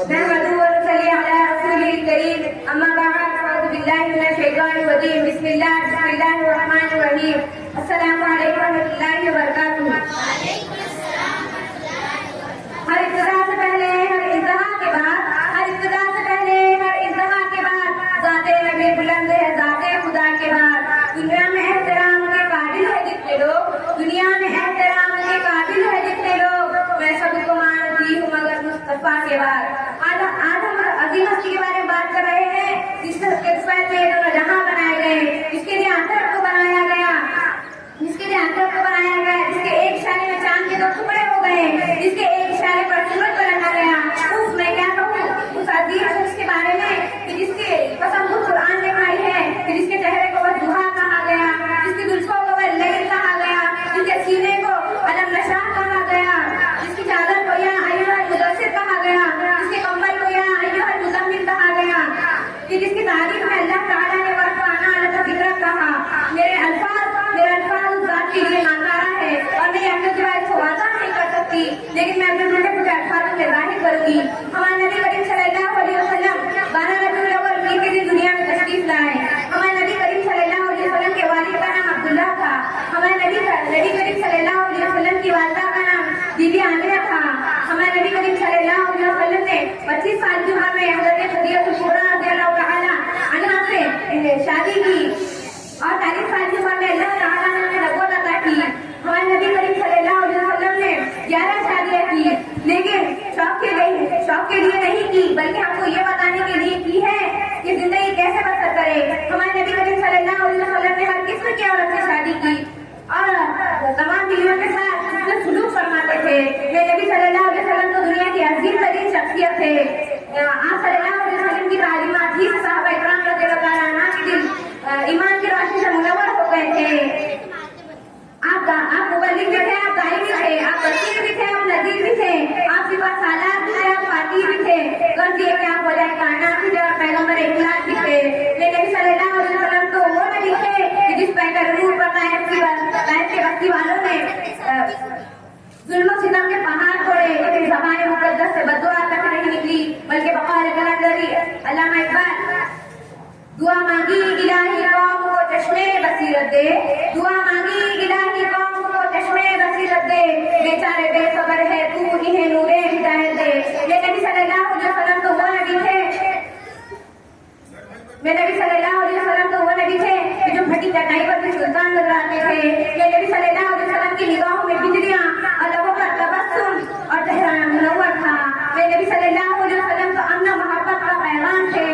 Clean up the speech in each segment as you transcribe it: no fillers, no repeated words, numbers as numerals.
نحمده ونصلي على رسوله الكريم اما بعد اعوذ بالله من الشيطان الرجيم بسم الله الرحمن الرحيم السلام علیکم ورحمۃ اللہ وبرکاتہ. ہر ابتدا سے پہلے ہر انتہا کے بعد ذات نبی بلند ہے ذات خدا کے بعد. دنیا میں احترام کے قابل ہے جتنے لوگ میں سب کو مانتی ہوں مگر مصطفیٰ کے بعد. آج ہم عظیم ہستی کے بارے میں بات کر رہے ہیں جس کے دونوں جہاں بنائے گئے, جس کے لیے آخرت کو بنایا گیا, جس کے ایک اشارے میں چاند کے 2 ٹکڑے ہو گئے, جس کے ایک اشارے پر سورج کو رکھا گیا. میں کیا کہوں اس عظیم شخص کے بارے میں کہ جس کے قسم خود قرآن نے کھائی ہے, کہ جس کے چہرے کو وہ ضحیٰ کہا گیا, جس کی زلفوں کو وہ لیل کہا گیا, جس کے سینے کو علم نشاء کہا گیا, جس کی چادر کو یا ایھا المدثر کہا گیا, جس کے کمبل کو یا ایھا المزمل کہا گیا, کہ جس کی تعریف میں اللہ تعالیٰ نے ورفعنا لک ذکرک کہا. میرے الفاظ اس ذات کے لیے ناکارہ ہے اور میں اپنے سوائے اس کو واضح نہیں کر سکتی, لیکن میں اپنے ٹوٹے پھوٹے الفاظوں میں ظاہر کروں گی. ہمارے نبی کریم صلی اللہ علیہ وسلم 12 ربیع الاول کے دن دنیا میں تشریف لائے. ہمارے نبی کریم صلی اللہ علیہ وسلم کے والد کا نام عبداللہ تھا. ہمارے نبی کریم صلی اللہ علیہ وسلم کی والدہ کا نام بی بی آمنہ تھا. ہمارے نبی کریم صلی اللہ علیہ وسلم نے 25 سال کی عمر میں حضرت خدیجہ کبریٰ رضی اللہ تعالی عنہا سے شادی کی اور 40 سال کی عمر میں اللہ تعالیٰ نے انہیں نبوت عطا کی. ہمارے نبی کریم صلی اللہ علیہ وسلم نے 11 شادیاں کی, لیکن شوق کے لیے نہیں کی, بلکہ ہم کو یہ بتانے کے لیے کی ہے کہ زندگی کیسے بسر کرے. ہمارے نبی کریم صلی اللہ علیہ وسلم نے ہر قسم کی عورت سے شادی کی اور تمام بیویوں کے ساتھ سلوک فرماتے تھے. میرے نبی صلی اللہ علیہ وسلم تو دنیا کی عظیم ترین شخصیت تھے. آپ صلی اللہ علیہ وسلم کی تعلیمات ہی صحابہ اکرام رضی اللہ تعالیٰ عنہ کے دل ایمان کی روشنی سے منور ہو گئے تھے. آپ مبلغ بھی تھے, آپ داعی بھی تھے, آپ بشیر بھی تھے, آپ نذیر بھی تھے, آپ کے پاس سالار بھی تھے, آپ فاتح بھی تھے, غرض یہ کہ آپ وجہ کائنات بھی تھے اور پیغمبر اخلاص بھی تھے. لیکن نبی صلی اللہ علیہ وسلم تو وہ نبی تھے کہ جس پیکر نور پر طائف کے بستی والوں نے ظلم و ستم کے پہاڑ توڑے, لیکن زبان مقدس سے بددعا تک نہیں نکلی, بلکہ بقال قلندری علامہ اقبال دعا مانگی الہی قوم کو چشمے بصیرت دے, دعا مانگی الہی قوم کو چشمے بصیرت دے, بیچارے بے خبر ہے تو انہیں نور ہدایت دے. یہ نبی صلی اللہ علیہ وسلم تو وہ نبی تھے کہ جو پھٹی چٹائی پر بھی سلطان نظر آتے تھے. یہ نبی صلی اللہ علیہ وسلم کی نگاہوں میں بجلیاں اور لبوں پر تبسم اور چہرہ منور تھا. یہ نبی صلی اللہ علیہ وسلم تو امن و محبت کا پیغام تھے.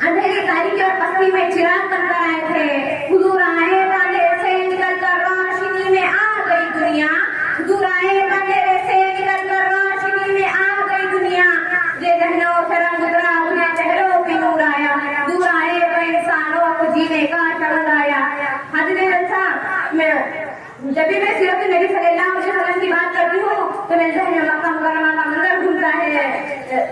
اندھیری تاریکی اور پستی میں چراغ بن کر آئے تھے. حضور آئے اندھیرے سے نکل کر روشنی میں آ گئی دنیا, حضور آئے اندھیرے سے نکل کر روشنی میں آ گئی دنیا. یہ ذہنوں سے رنگ اترا انہیں چہروں پہ نور آیا, دور آئے تو انسانوں کو جینے کا شعور آیا. حاضرین صاحب, جب بھی میں سیرت نبی صلی اللہ علیہ وسلم کی بات کرتی ہوں تو میرے ذہن میں مکہ مکرمہ کا منظر گھومتا ہے.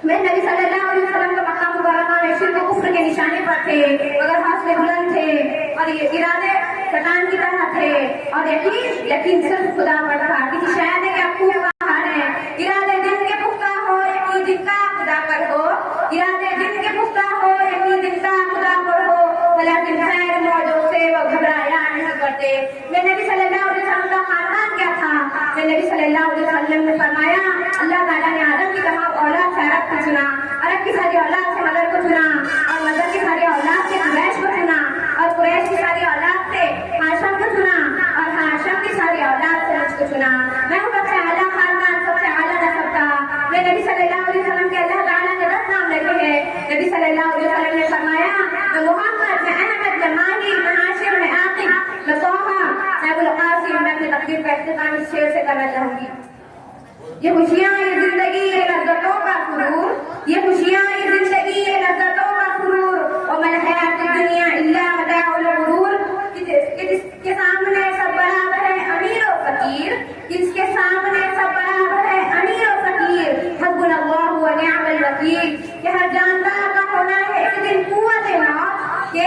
میں نبی صلی اللہ علیہ وسلم کا مکہ مکرمہ میں شرک و کفر کے نشانے پر تھے, مگر حوصلے بلند تھے اور یہ ارادے چٹان کی طرح تھے, اور یقین صرف خدا پر تھا. کسی شاعر نے کیا خوب کہا ہے, ارادے دن کے پختہ ہو یقین دن کا خدا پر ہو, ارادے دن کے پختہ ہو یقین دن کا خدا پر ہو, لیکن خیر موجوں سے وہ گھبرایا نہیں کرتے. میں نبی صلی اللہ علیہ وسلم کا خاندان کیا تھا؟ میں نبی صلی اللہ علیہ وسلم نے فرمایا اللہ تعالیٰ نے آدم کی تمام اولاد سے عرب کو چنا, عرب کی ساری اولاد سے مدر کو چنا, اور مدر کی ساری اولاد سے قریش کو چنا, اور قریش کی ساری اولاد سے ہاشم کو چنا, اور ہاشم کی ساری اولاد سے مجھ کو چنا. میں ہوں سب سے اعلیٰ خاندان, سب سے اعلیٰ نسب کا. میں نبی صلی اللہ علیہ وسلم کے اللہ تعالیٰ نے 10 نام رکھے ہیں. نبی صلی اللہ علیہ وسلم نے فرمایا میں محمد, میں احمد, میں ماہی, میں ہاشم, میں عاقب, میں طٰہٰ, میں ابو القاسم. میں اپنی تقریر کا اختتام اس شعر سے کرنا چاہوں گی. یہ خوشیاں, یہ زندگی, یہ لذتوں کا سرور, یہ خوشیاں, یہ زندگی, یہ لذتوں کا سرور, وما الحیات الدنیا الا متاع الغرور. کس کے سامنے سب برابر ہے امیر و فقیر, کس کے سامنے سب برابر ہے امیر و فقیر. حسبنا اللہ ونعم الوکیل. کہ ہر جاندار کا ہونا ہے ایک دن قوت موت, کہ